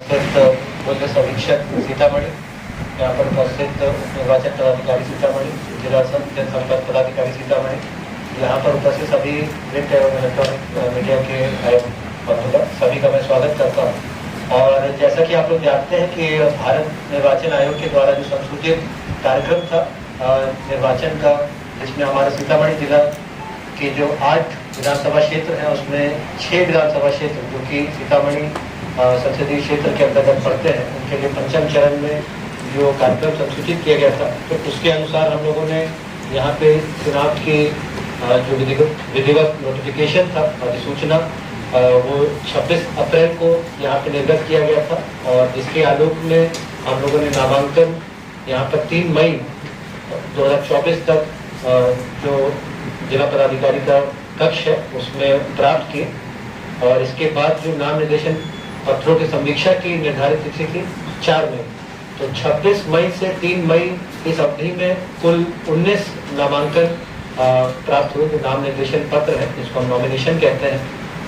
Police अधीक्षक सीतामढ़ी, यहाँ पर उपस्थित निर्वाचन पदाधिकारी सीतामढ़ी, जिला जनसंपर्क पदाधिकारी सीतामढ़ी, यहाँ पर उपस्थित सभी प्रिंट एवं इलेक्ट्रॉनिक मीडिया के बंधुगण, सभी का मैं स्वागत करता हूँ। और जैसा कि आप लोग जानते हैं कि भारत निर्वाचन आयोग के द्वारा जो संशोधित कार्यक्रम था निर्वाचन का, जिसमें हमारा सीतामढ़ी जिला के जो 8 विधानसभा क्षेत्र हैं उसमें 6 विधानसभा क्षेत्र जो कि सीतामढ़ी संसदीय क्षेत्र के अंतर्गत पड़ते हैं, उनके लिए पंचम चरण में जो कार्यक्रम संसूचित किया गया था, तो उसके अनुसार हम लोगों ने यहाँ पे चुनाव की जो विधिवत नोटिफिकेशन था, अधिसूचना, वो 26 अप्रैल को यहाँ पे निर्गत किया गया था। और इसके आलोक में हम लोगों ने नामांकन यहाँ पर 3 मई 2024 तक जो जिला पदाधिकारी का कक्ष है उसमें प्राप्त किए। और इसके बाद जो नाम निर्देशन पत्रों की समीक्षा की निर्धारित तिथि थी 4 मई, तो 26 मई से 3 मई इस अवधि में कुल 19 नामांकन प्राप्त हुए, जो नाम निर्देशन पत्र है जिसको हम नॉमिनेशन कहते हैं।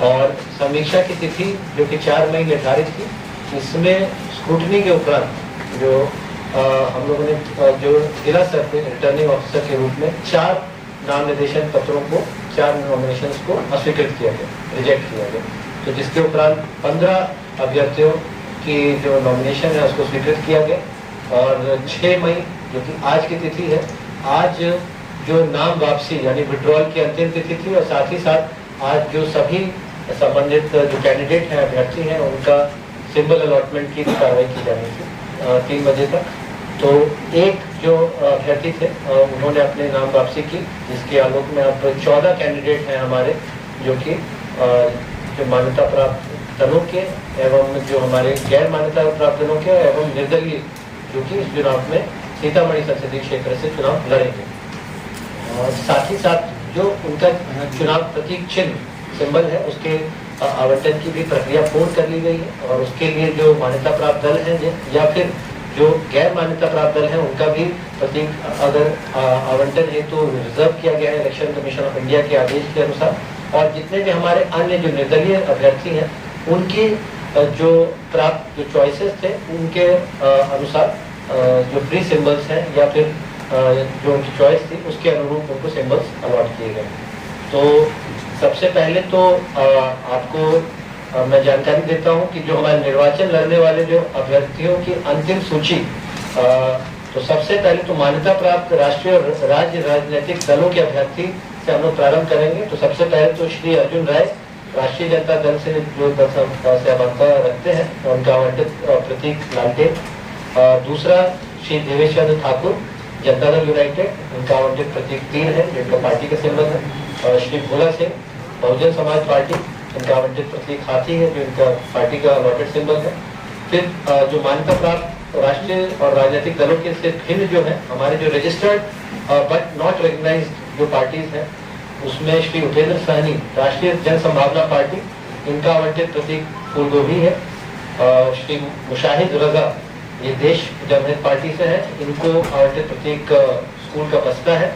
और समीक्षा की तिथि जो कि 4 मई निर्धारित थी, इसमें स्क्रूटनी के उपरांत जो हम लोगों ने जो जिला स्तर पे रिटर्निंग ऑफिसर के रूप में 4 नाम निर्देशन पत्रों को, 4 नॉमिनेशंस को अस्वीकृत किया गया, रिजेक्ट किया गया। तो जिसके उपरांत 15 अभ्यर्थियों की जो नॉमिनेशन है उसको स्वीकृत किया गया। और 6 मई जो कि आज की तिथि है, आज जो नाम वापसी यानी विड्रॉल की अंतिम तिथि थी, और साथ ही साथ आज जो सभी संबंधित जो कैंडिडेट हैं, अभ्यर्थी हैं, उनका सिंबल अलॉटमेंट की कार्रवाई की जानी थी 3 बजे तक। तो एक जो अभ्यर्थी थे उन्होंने अपने नाम वापसी की, जिसके आलोक में अब 14 कैंडिडेट हैं हमारे जो कि जो मान्यता प्राप्त दलों के एवं जो हमारे गैर मान्यता प्राप्त दलों के एवं निर्दलीय जो कि इस चुनाव में सीतामढ़ी संसदीय क्षेत्र से चुनाव लड़ेंगे। और साथ ही साथ जो उनका चुनाव प्रतीक चिन्ह सिंबल है उसके आवंटन की भी प्रक्रिया पूर्ण कर ली गई है। और उसके लिए जो मान्यता प्राप्त दल हैं या फिर जो गैर मान्यता प्राप्त दल हैं उनका भी प्रतीक अगर आवंटन है तो रिजर्व किया गया है इलेक्शन कमीशन ऑफ इंडिया के आदेश के अनुसार। और जितने भी हमारे अन्य जो निर्दलीय अभ्यर्थी हैं उनकी जो प्राप्त जो चॉइसेस थे उनके अनुसार जो फ्री सिंबल्स हैं या फिर जो उनकी चॉइस थी उसके अनुरूप उनको सिंबल्स अलॉट किए गए। तो सबसे पहले तो आपको मैं जानकारी देता हूं कि जो हमारे निर्वाचन लड़ने वाले जो अभ्यर्थियों की अंतिम सूची, तो सबसे पहले तो मान्यता प्राप्त राष्ट्रीय और राज्य राजनीतिक दलों के अभ्यर्थी से हम लोग प्रारंभ करेंगे। तो सबसे पहले तो श्री अर्जुन राय राष्ट्रीय जनता दल से जो सहभागिता रखते हैं उनका आवंटित प्रतीक लालटेन। दूसरा श्री देवेश चंद्र ठाकुर जनता दल यूनाइटेड, उनका आवंटित प्रतीक तीर है जिनका पार्टी का सिंबल है। और श्री भोला सिंह बहुजन समाज पार्टी, उनका आवंटित प्रतीक हाथी है जो इनका पार्टी का अलॉटेड सिंबल है। फिर जो मान्यता प्राप्त राष्ट्रीय और राजनीतिक दलों के से भिन्न जो है हमारे जो रजिस्टर्ड बट नॉट रिकग्नाइज्ड जो पार्टीज हैं उसमें श्री उपेंद्र सहनी राष्ट्रीय जन संभावना पार्टी, इनका आवंटित प्रतीक फूलगोभी है। श्री मुशाहिद रजा ये देश जनहित पार्टी से है, इनको आवंटित प्रतीक स्कूल का बस्ता है।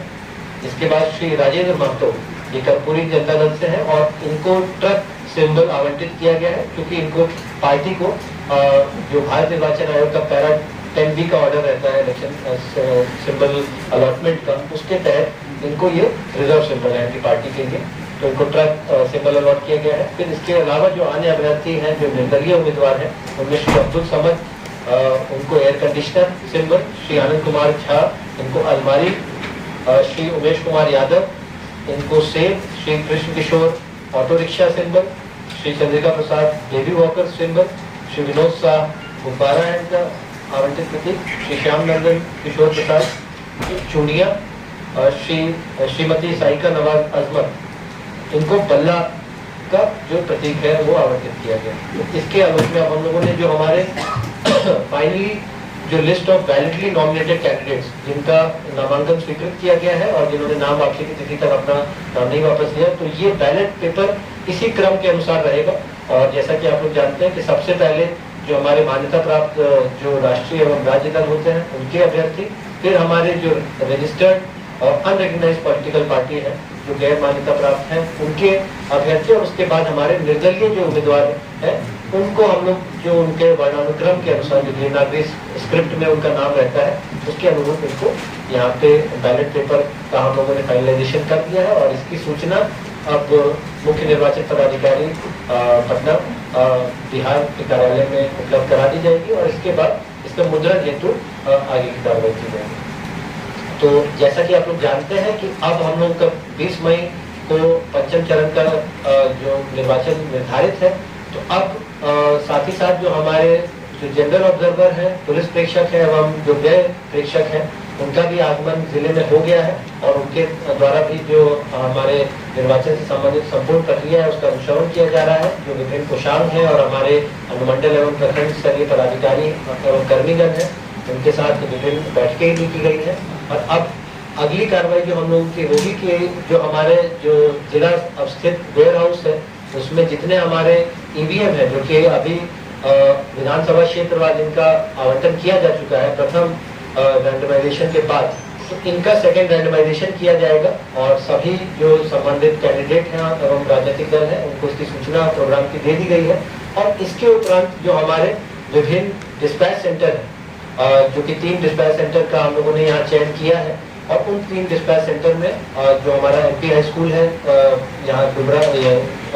इसके बाद श्री राजेंद्र महतो ये कर्पूरी जनता दल से है और इनको ट्रक सिंबल आवंटित किया गया है क्योंकि इनको पार्टी को जो भारत निर्वाचन आयोग का पैरा 10B का ऑर्डर रहता है इलेक्शन सिंबल अलॉटमेंट का, उसके तहत इनको ये रिजर्व सिंबल है इनकी पार्टी के लिए, तो इनको ट्रक सिंबल अलॉट किया गया है। फिर इसके अलावा जो अन्य अभ्यर्थी हैं जो निर्दलीय उम्मीदवार हैं उनमें श्री अब्दुल समद, उनको air conditioner symbol, Shri Anand Kumar Jha इनको अलमारी, श्री उमेश कुमार यादव इनको सेब, Shri Krishna Kishore auto rickshaw symbol, Shri Chandrika Prasad baby walker symbol, Shri Vinod Shah गुब्बारा एंड आवंटित प्रतीक, श्री श्याम नंदन किशोर प्रसाद चूड़िया, श्रीमती साइका नवाज अजमत इनको बल्ला का जो प्रतीक है वो आवंटित किया गया। इसके आलोक में अब हम लोगों ने जो हमारे फाइनली जो list of validly nominated candidates जिनका नामांकन स्वीकृत किया गया है और जिन्होंने नाम वापसी की तिथि तक अपना नाम नहीं वापस लिया, तो ये बैलेट पेपर इसी क्रम के अनुसार रहेगा। और जैसा कि आप लोग जानते हैं कि सबसे पहले जो हमारे मान्यता प्राप्त जो राष्ट्रीय एवं राज्य दल होते हैं उनके अभ्यर्थी, फिर हमारे जो रजिस्टर्ड और अनरिकग्नाइज्ड पॉलिटिकल पार्टी है जो गैर मान्यता प्राप्त हैं उनके अभ्यर्थी, और उसके बाद हमारे निर्दलीय जो उम्मीदवार हैं उनको हम लोग जो उनके वर्णानुक्रम के अनुसार जो देवनागरी स्क्रिप्ट में उनका नाम रहता है उसके अनुरूप इनको यहाँ पे बैलेट पेपर का हम लोगों ने फाइनलाइजेशन कर दिया है और इसकी सूचना अब मुख्य निर्वाचन पदाधिकारी पटना बिहार के कार्यालय में उपलब्ध करा दी जाएगी और इसके बाद इसका मुद्रण हेतु आगे की कार्रवाई की जाएगी। तो जैसा कि आप लोग जानते हैं कि अब हम लोग का 20 मई को पंचम चरण का जो निर्वाचन निर्धारित है, तो अब साथ ही साथ जो हमारे जो जनरल ऑब्जर्वर है, पुलिस प्रेक्षक है एवं जो व्यय प्रेक्षक है, उनका भी आगमन जिले में हो गया है और उनके द्वारा भी जो हमारे निर्वाचन से संबंधित संपूर्ण प्रक्रिया है उसका अनुसरण किया जा रहा है। जो विभिन्न कोषांग है और हमारे अनुमंडल एवं प्रखंड स्तरीय पदाधिकारी एवं कर्मीगण है, उनके साथ विभिन्न बैठकें भी की गई है। और अब अगली कार्रवाई जो हम लोगों की होगी कि जो हमारे जो जिला अवस्थित वेयर हाउस है उसमें जितने हमारे ईवीएम है जो कि अभी विधानसभा क्षेत्र वाले इनका आवंटन किया जा चुका है प्रथम रैंडमाइजेशन के बाद, तो इनका सेकेंड रैंडमाइजेशन किया जाएगा और सभी जो संबंधित कैंडिडेट हैं एवं राजनीतिक दल है उनको इसकी सूचना प्रोग्राम की दे दी गई है। और इसके उपरांत जो हमारे विभिन्न डिस्पैच सेंटर है जो कि 3 डिस्पैच सेंटर का हम लोगों ने यहाँ चयन किया है और उन 3 डिस्पैच सेंटर में जो हमारा MP हाई स्कूल है यहाँ डुबरा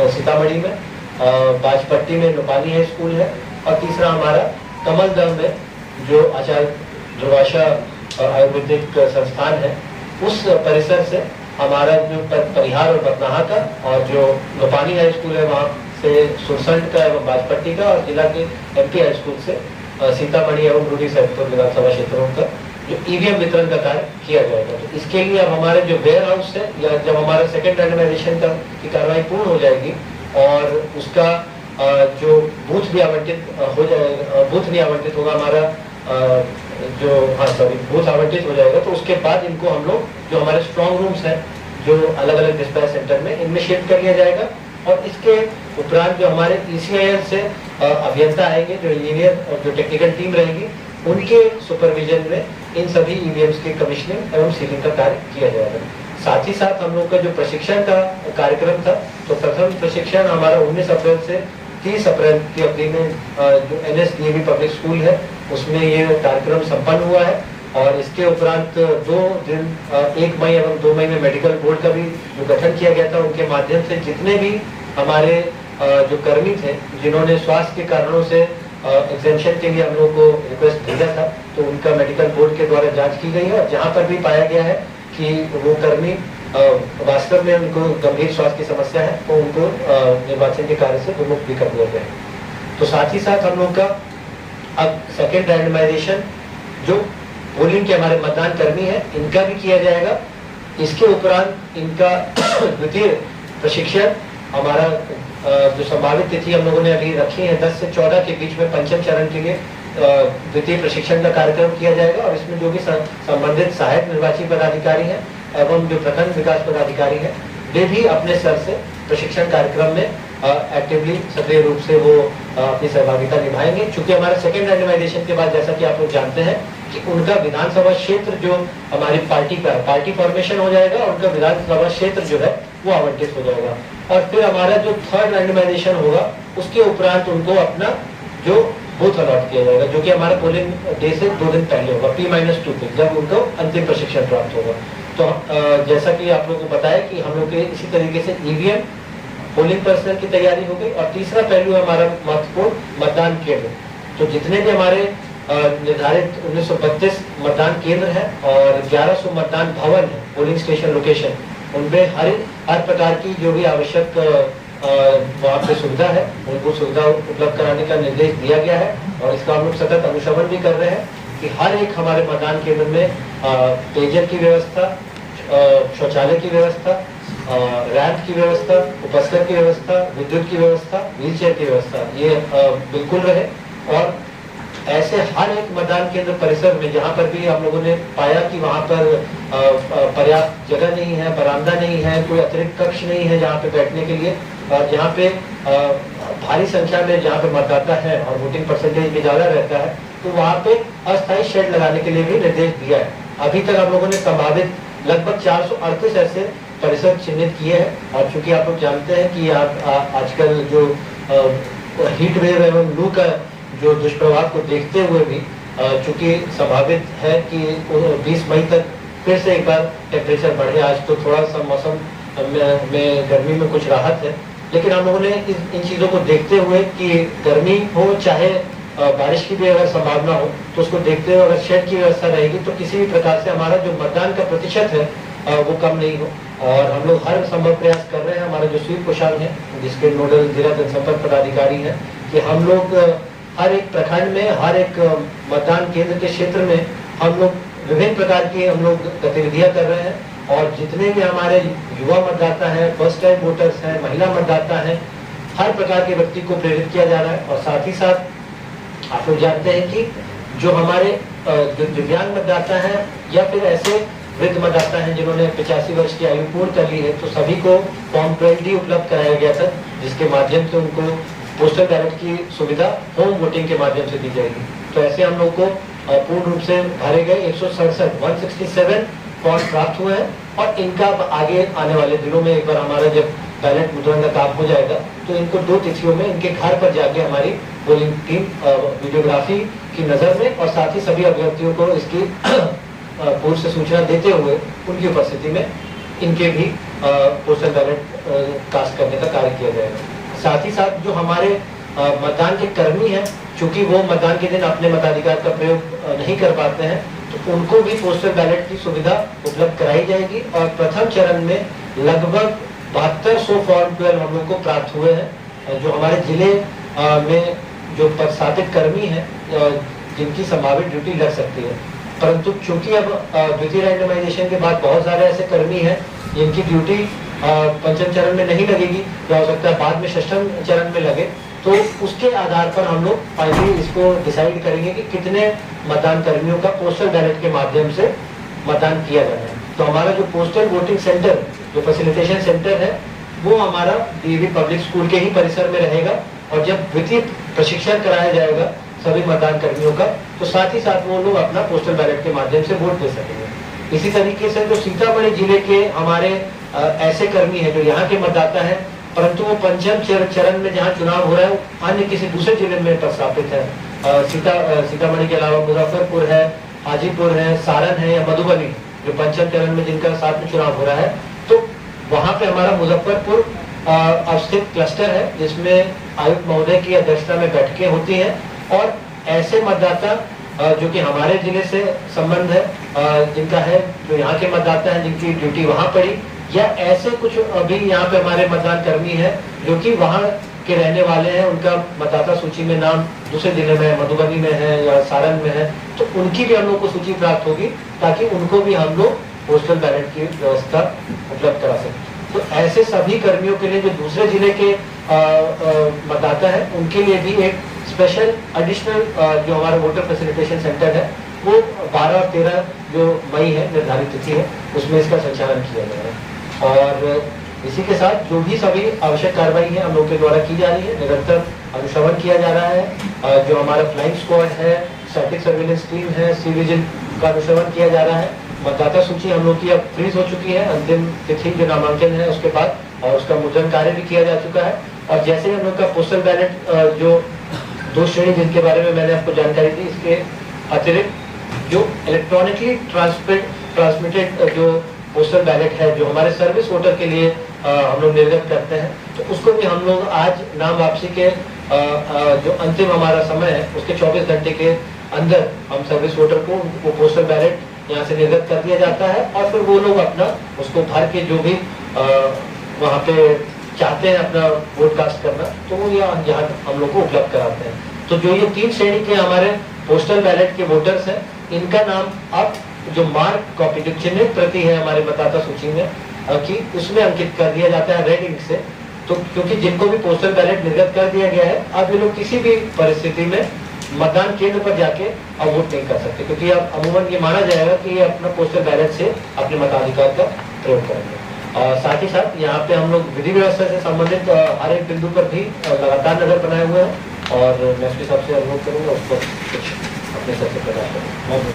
सीतामढ़ी में, बाजपट्टी में नेपाली हाई स्कूल है और तीसरा हमारा कमलदह में जो आचार्य ध्रुवाशा आयुर्वेदिक संस्थान है उस परिसर से हमारा जो परिहार और बदनाहा का और जो नेपाली हाई स्कूल है वहाँ से सुरसंड का एवं बाजपट्टी का और जिला के MP हाई स्कूल से सीतामढ़ी एवं रूढ़ी सैदपुर विधानसभा क्षेत्रों का जो ईवीएम वितरण का कार्य किया जाएगा। तो इसके लिए अब हमारे जो वेयर हाउस है या जब हमारा सेकेंड रैंडमाइजेशन की कार्रवाई पूर्ण हो जाएगी और उसका जो बूथ भी आवंटित हो जाएगा, बूथ नहीं आवंटित होगा हमारा बूथ आवंटित हो जाएगा, तो उसके बाद इनको हम लोग जो हमारे स्ट्रॉन्ग रूम्स हैं जो अलग अलग डिस्पैच सेंटर में इनमें शिफ्ट कर लिया जाएगा। और इसके उपरांत जो हमारे ECIL से अभियंता आएंगे, जो इंजीनियर और जो टेक्निकल टीम रहेगी, उनके सुपरविजन में इन सभी EVMs की कमीशनिंग एवं सीलिंग का कार्य किया जाएगा। साथ ही साथ हम लोग का जो प्रशिक्षण का कार्यक्रम था, तो प्रथम प्रशिक्षण हमारा 19 अप्रैल से 30 अप्रैल की अवधि में जो NSDAV पब्लिक स्कूल है उसमें ये कार्यक्रम संपन्न हुआ है। और इसके उपरांत 2 दिन 1 मई एवं 2 मई में मेडिकल बोर्ड का भी जो गठन किया गया था, उनके माध्यम से जितने भी हमारे जो कर्मी थे जिन्होंने स्वास्थ्य के कारणों से एग्जेम्पशन के लिए हम लोग को रिक्वेस्ट भेजा था, तो उनका मेडिकल बोर्ड के द्वारा जांच की गई है और जहां पर भी पाया गया है कि वो कर्मी वास्तव में उनको गंभीर स्वास्थ्य की समस्या है तो उनको निर्वाचन के कार्य से विमुक्त भी कर दिया गया है। तो साथ ही साथ हम लोग का अब सेकेंड रैंडमाइजेशन जो पोलिंग के हमारे मतदान कर्मी है इनका भी किया जाएगा। इसके उपरांत इनका द्वितीय प्रशिक्षण हमारा जो संभावित तिथि हम लोगों ने अभी रखी है 10 से 14 के बीच में पंचम चरण के लिए द्वितीय प्रशिक्षण का कार्यक्रम किया जाएगा और इसमें जो भी संबंधित सहायक निर्वाची पदाधिकारी हैं एवं जो प्रखंड विकास पदाधिकारी हैं वे भी अपने स्तर से प्रशिक्षण कार्यक्रम में एक्टिवली सक्रिय रूप से वो अपनी सहभागिता निभाएंगे। चूंकि हमारे सेकेंड रैंडमाइजेशन के बाद जैसा कि आप लोग जानते हैं कि उनका विधानसभा क्षेत्र जो हमारी पार्टी का पार्टी फॉर्मेशन हो जाएगा और उनका विधानसभा क्षेत्र जो है वो आवंटित हो जाएगा। और फिर हमारा जो थर्ड रैंडमाइजेशन होगा उसके उपरांत उनको अपना जो बूथ अलॉट किया जाएगा, जो कि हमारे पोलिंग डे से 2 दिन पहले होगा, P-2 पे, जब उनको अंतिम प्रशिक्षण प्राप्त होगा। तो जैसा कि आप लोगों को बताया कि हम लोग के इसी तरीके से EVM पोलिंग पर्सनल की तैयारी हो गई। और तीसरा पहलू है हमारा महत्वपूर्ण मतदान केंद्र। तो जितने भी हमारे निर्धारित 1932 मतदान केंद्र है और 1100 मतदान भवन है, पोलिंग स्टेशन लोकेशन, उनमें हर प्रकार की जो भी आवश्यक वहाँ पे सुविधा है उनको सुविधा उपलब्ध कराने का निर्देश दिया गया है। और इसका हम लोग सतत अनुश्रवण भी कर रहे हैं कि हर एक हमारे मतदान केंद्र में पेयजल की व्यवस्था, शौचालय की व्यवस्था, रैंप की व्यवस्था, उपस्कर की व्यवस्था, विद्युत की व्यवस्था, व्हीलचेयर की व्यवस्था ये बिल्कुल रहे। और ऐसे हर एक मतदान केंद्र परिसर में जहाँ पर भी हम लोगों ने पाया कि वहाँ पर पर्याप्त जगह नहीं है, बरामदा नहीं है, कोई अतिरिक्त कक्ष नहीं है जहाँ पे बैठने के लिए, और जहाँ पे भारी संख्या में जहाँ पे मतदाता है और वोटिंग परसेंटेज भी ज्यादा रहता है, तो वहाँ पे अस्थायी शेड लगाने के लिए भी निर्देश दिया है। अभी तक हम लोगों ने संभावित लगभग 438 ऐसे परिसर चिन्हित किए हैं। और चूंकि आप लोग जानते हैं कि आजकल जो हीट वेव एवं लू का जो दुष्प्रभाव को देखते हुए भी चूंकि संभावित है कि 20 मई तक फिर से एक बार टेम्परेचर बढ़े। आज तो थोड़ा सा मौसम में गर्मी में कुछ राहत है, लेकिन हम लोगों ने इन चीज़ों को देखते हुए कि गर्मी हो चाहे बारिश की भी अगर संभावना हो, तो उसको देखते हुए अगर शेड की व्यवस्था रहेगी तो किसी भी प्रकार से हमारा जो मतदान का प्रतिशत है वो कम नहीं हो। और हम लोग हर संभव प्रयास कर रहे हैं। हमारे जो स्वीप कोषांग है, जिसके नोडल जिला जनसंपर्क पदाधिकारी हैं, कि हम लोग हर एक प्रखंड में, हर एक मतदान केंद्र के क्षेत्र में हम लोग विभिन्न प्रकार की हम लोग गतिविधियां कर रहे हैं। और जितने भी हमारे युवा मतदाता हैं, फर्स्ट टाइम वोटर्स हैं, महिला मतदाता हैं, हर प्रकार के व्यक्ति को प्रेरित किया जा रहा है। और साथ ही साथ आप लोग जानते हैं कि जो हमारे दिव्यांग मतदाता हैं या फिर ऐसे वृद्ध मतदाता हैं जिन्होंने 85 वर्ष की आयु पूर्ण कर ली है, तो सभी को फॉर्म 12D उपलब्ध कराया गया था, जिसके माध्यम से उनको पोस्टल बैलेट की सुविधा होम वोटिंग के माध्यम से दी जाएगी। तो ऐसे हम लोग को पूर्ण रूप से भरे गए 167 फॉर्म प्राप्त हुए हैं। और इनका आगे आने वाले दिनों में एक बार हमारा जब बैलेट मुद्रण का काम हो जाएगा, तो इनको 2 तिथियों में इनके घर पर जाके हमारी पोलिंग टीम वीडियोग्राफी की नजर में और साथ ही सभी अभ्यर्थियों को इसकी पूर्व से सूचना देते हुए उनकी उपस्थिति में इनके भी पोस्टल बैलेट कास्ट करने का कार्य किया जाएगा। साथ ही साथ जो हमारे मतदान के कर्मी हैं, चूंकि वो मतदान के दिन अपने मताधिकार का प्रयोग नहीं कर पाते हैं, तो उनको भी पोस्टल बैलेट की सुविधा उपलब्ध कराई जाएगी। और प्रथम चरण में लगभग 7200 फॉर्म 12 हम लोग को प्राप्त हुए हैं, जो हमारे जिले में जो पदस्थापित कर्मी हैं जिनकी संभावित ड्यूटी लग सकती है। परंतु चूंकि अब द्वितीय रैंडमाइजेशन के बाद बहुत सारे ऐसे कर्मी हैं जिनकी ड्यूटी पंचम चरण में नहीं लगेगी, या हो सकता है बाद में षष्ठम चरण में लगे, तो उसके आधार पर हम लोग फाइनली इसको डिसाइड करेंगे कि कितने मतदान कर्मियों का पोस्टल बैलेट के माध्यम से मतदान किया जाना है। तो हमारा जो पोस्टल वोटिंग सेंटर, जो फैसिलिटेशन सेंटर है, वो हमारा डीएवी पब्लिक स्कूल के ही परिसर में रहेगा। और जब द्वितीय प्रशिक्षण कराया जाएगा सभी मतदान कर्मियों का, तो साथ ही साथ वो लोग अपना पोस्टल बैलेट के माध्यम से वोट दे सकेंगे। इसी तरीके से जो सीतामढ़ी जिले के हमारे ऐसे कर्मी हैं जो यहाँ के मतदाता हैं, परंतु वो पंचम चरण में जहाँ चुनाव हो रहा है अन्य किसी दूसरे जिले में प्रस्थापित है, सीतामढ़ी के अलावा मुजफ्फरपुर है, हाजीपुर है, सारण है या मधुबनी, जो पंचम चरण में जिनका साथ में चुनाव हो रहा है, तो वहाँ पे हमारा मुजफ्फरपुर अवस्थित क्लस्टर है, जिसमें आयुक्त महोदय की अध्यक्षता में बैठकें होती हैं। और ऐसे मतदाता जो कि हमारे जिले से संबंध है, जिनका है, जो यहाँ के मतदाता हैं जिनकी ड्यूटी वहाँ पड़ी, या ऐसे कुछ अभी यहाँ पे हमारे मतदान कर्मी हैं जो कि वहाँ के रहने वाले हैं, उनका मतदाता सूची में नाम दूसरे जिले में है, मधुबनी में है या सारण में है, तो उनकी भी हम लोग को सूची प्राप्त होगी, ताकि उनको भी हम लोग पोस्टल बैलेट की व्यवस्था उपलब्ध करा सकें। तो ऐसे सभी कर्मियों के लिए जो दूसरे जिले के मतदाता है, उनके लिए भी एक स्पेशल एडिशनल जो हमारा वोटर फैसिलिटेशन सेंटर है, वो 12 और 13 जो मई है निर्धारित तिथि है, उसमें इसका संचालन किया जाएगा। और इसी के साथ जो भी सभी आवश्यक कार्रवाई है हम लोग के द्वारा की जा रही है, निरंतर अनुश्रवण किया जा रहा है। जो हमारा फ्लाइंग स्क्वाड है, स्टैटिक सर्विलेंस टीम है, सी विजिल का अनुश्रवण किया जा रहा है। मतदाता सूची हम लोग की अब फ्रीज हो चुकी है, अंतिम तिथि जो नामांकन है उसके बाद, और उसका मुद्रण कार्य भी किया जा चुका है। और जैसे हम लोग का पोस्टल बैलेट जो 2 श्रेणी जिनके बारे में मैंने आपको जानकारी दी, इसके अतिरिक्त जो इलेक्ट्रॉनिकली ट्रांसमिटेड जो पोस्टल बैलेट है, जो हमारे सर्विस वोटर के लिए हम लोग निर्गत करते हैं, तो उसको भी हम लोग आज नाम वापसी के जो अंतिम हमारा समय है उसके 24 घंटे के अंदर हम सर्विस वोटर को वो पोस्टल बैलेट यहाँ से निर्गत कर दिया जाता है। और फिर वो लोग अपना उसको भर के जो भी वहाँ पे चाहते हैं अपना वोट कास्ट करना, तो वो यहाँ हम लोग को उपलब्ध कराते हैं। तो जो ये 3 श्रेणी के हमारे पोस्टल बैलेट के वोटर्स हैं, इनका नाम अब जो मार्क कॉपी जो चिन्हित प्रति है हमारे मतदाता सूची में कि उसमें अंकित कर दिया जाता है रेड इंक से। तो क्योंकि जिनको भी पोस्टल बैलेट निर्गत कर दिया गया है, अब ये लोग किसी भी परिस्थिति में मतदान केंद्र पर जाके अब वोट नहीं कर सकते, क्योंकि अब अमूमन ये माना जाएगा कि ये अपना पोस्टल बैलेट से अपने मताधिकार का प्रयोग करेंगे। साथ ही साथ यहाँ पे हम लोग विधि व्यवस्था से संबंधित हर एक बिंदु पर भी लगातार नजर बनाए हुए हैं, और मैं इसके हिसाब से अनुरोध करूंगा उस पर कुछ अपने हिसाब से प्रकाश करूँ।